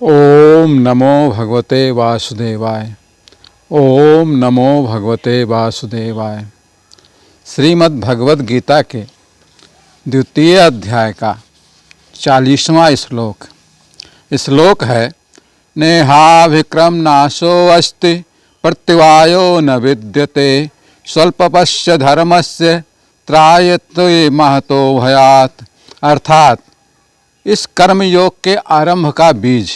ओम नमो भगवते वासुदेवाय। ओम नमो भगवते वासुदेवाय। श्रीमद् भगवद गीता के द्वितीय अध्याय का 40वां श्लोक। श्लोक है नेहाभिक्रम नाशो अस्ति प्रत्यवायो न विद्यते स्वल्पस्य धर्मस्य त्रायते महतो भयात्। अर्थात इस कर्मयोग के आरंभ का बीज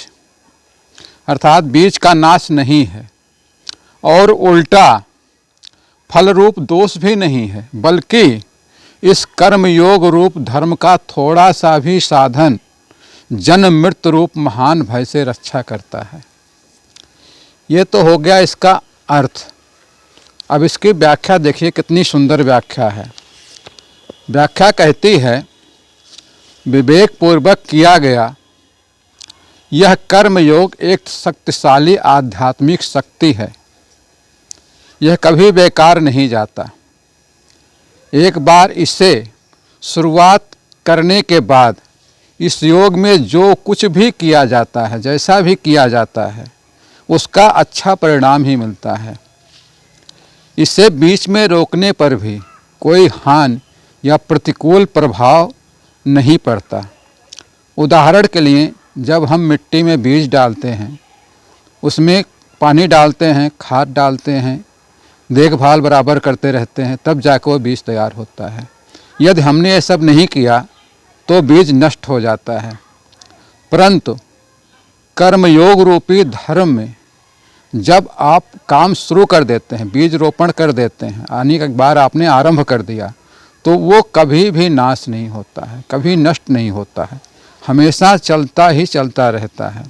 अर्थात बीज का नाश नहीं है और उल्टा फल रूप दोष भी नहीं है, बल्कि इस कर्मयोग रूप धर्म का थोड़ा सा भी साधन जन्म मृत्यु रूप महान भय से रक्षा करता है। ये तो हो गया इसका अर्थ। अब इसकी व्याख्या देखिए, कितनी सुंदर व्याख्या है। व्याख्या कहती है, विवेक पूर्वक किया गया यह कर्मयोग एक शक्तिशाली आध्यात्मिक शक्ति है। यह कभी बेकार नहीं जाता। एक बार इसे शुरुआत करने के बाद इस योग में जो कुछ भी किया जाता है, जैसा भी किया जाता है, उसका अच्छा परिणाम ही मिलता है। इसे बीच में रोकने पर भी कोई हानि या प्रतिकूल प्रभाव नहीं पड़ता। उदाहरण के लिए, जब हम मिट्टी में बीज डालते हैं, उसमें पानी डालते हैं, खाद डालते हैं, देखभाल बराबर करते रहते हैं, तब जाकर वो बीज तैयार होता है। यदि हमने ये सब नहीं किया तो बीज नष्ट हो जाता है। परंतु कर्मयोग रूपी धर्म में जब आप काम शुरू कर देते हैं, बीज रोपण कर देते हैं, आने एक बार आपने आरंभ कर दिया, तो वो कभी भी नाश नहीं होता है, कभी नष्ट नहीं होता है, हमेशा चलता ही चलता रहता है।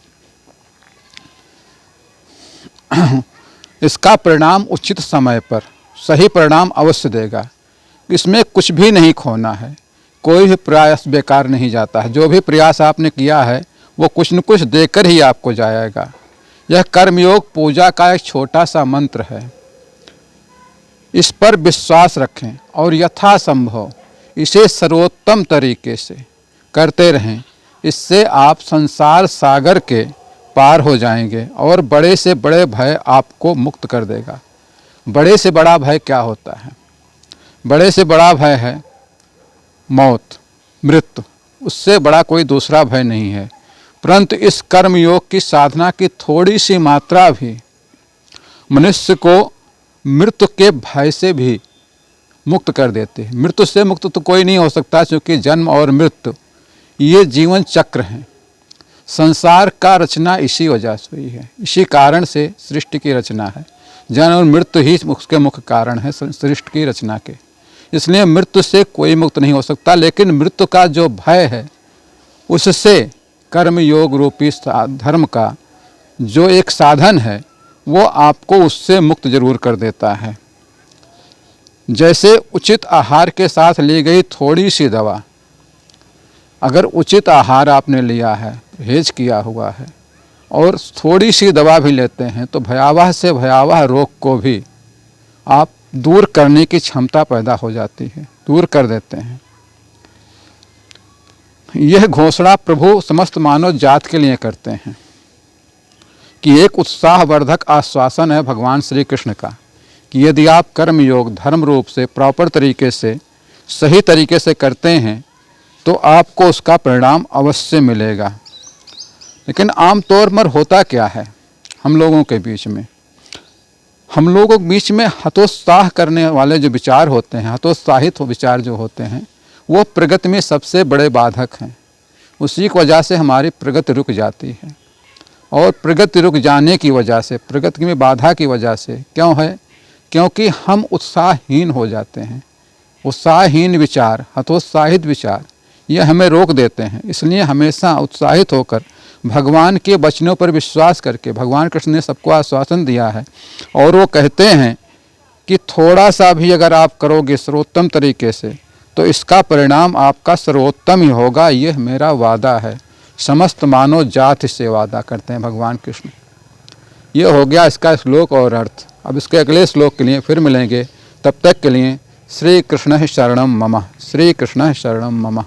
इसका परिणाम उचित समय पर सही परिणाम अवश्य देगा। इसमें कुछ भी नहीं खोना है, कोई भी प्रयास बेकार नहीं जाता है। जो भी प्रयास आपने किया है वो कुछ न कुछ देकर ही आपको जाएगा। यह कर्मयोग पूजा का एक छोटा सा मंत्र है। इस पर विश्वास रखें और यथासंभव इसे सर्वोत्तम तरीके से करते रहें। इससे आप संसार सागर के पार हो जाएंगे और बड़े से बड़े भय आपको मुक्त कर देगा। बड़े से बड़ा भय क्या होता है? बड़े से बड़ा भय है मौत, मृत्यु। उससे बड़ा कोई दूसरा भय नहीं है। परंतु इस कर्मयोग की साधना की थोड़ी सी मात्रा भी मनुष्य को मृत्यु के भय से भी मुक्त कर देते हैं। मृत्यु से मुक्त तो कोई नहीं हो सकता, क्योंकि जन्म और मृत्यु ये जीवन चक्र हैं। संसार का रचना इसी वजह से हुई है, इसी कारण से सृष्टि की रचना है। जन्म और मृत्यु ही उसके मुख्य कारण है सृष्टि की रचना के। इसलिए मृत्यु से कोई मुक्त नहीं हो सकता। लेकिन मृत्यु का जो भय है, उससे कर्मयोग रूपी धर्म का जो एक साधन है, वो आपको उससे मुक्त जरूर कर देता है। जैसे उचित आहार के साथ ली गई थोड़ी सी दवा, अगर उचित आहार आपने लिया है, परहेज किया हुआ है, और थोड़ी सी दवा भी लेते हैं, तो भयावह से भयावह रोग को भी आप दूर करने की क्षमता पैदा हो जाती है, दूर कर देते हैं। यह घोषणा प्रभु समस्त मानव जात के लिए करते हैं कि एक उत्साहवर्धक आश्वासन है भगवान श्री कृष्ण का कि यदि आप कर्मयोग धर्म रूप से प्रॉपर तरीके से सही तरीके से करते हैं तो आपको उसका परिणाम अवश्य मिलेगा। लेकिन आमतौर पर होता क्या है हम लोगों के बीच में? हम लोगों के बीच में हतोत्साह करने वाले जो विचार होते हैं, हतोत्साहित विचार जो होते हैं, वो प्रगति में सबसे बड़े बाधक हैं। उसी की वजह से हमारी प्रगति रुक जाती है। और प्रगति रुक जाने की वजह से, प्रगति में बाधा की वजह से क्यों है? क्योंकि हम उत्साहहीन हो जाते हैं। उत्साहहीन विचार, हतोत्साहित विचार, ये हमें रोक देते हैं। इसलिए हमेशा उत्साहित होकर भगवान के वचनों पर विश्वास करके, भगवान कृष्ण ने सबको आश्वासन दिया है और वो कहते हैं कि थोड़ा सा भी अगर आप करोगे सर्वोत्तम तरीके से, तो इसका परिणाम आपका सर्वोत्तम ही होगा। यह मेरा वादा है। समस्त मानव जाति से वादा करते हैं भगवान कृष्ण। ये हो गया इसका श्लोक और अर्थ। अब इसके अगले श्लोक के लिए फिर मिलेंगे। तब तक के लिए श्री कृष्ण शरणम मम, श्री कृष्ण शरणम मम।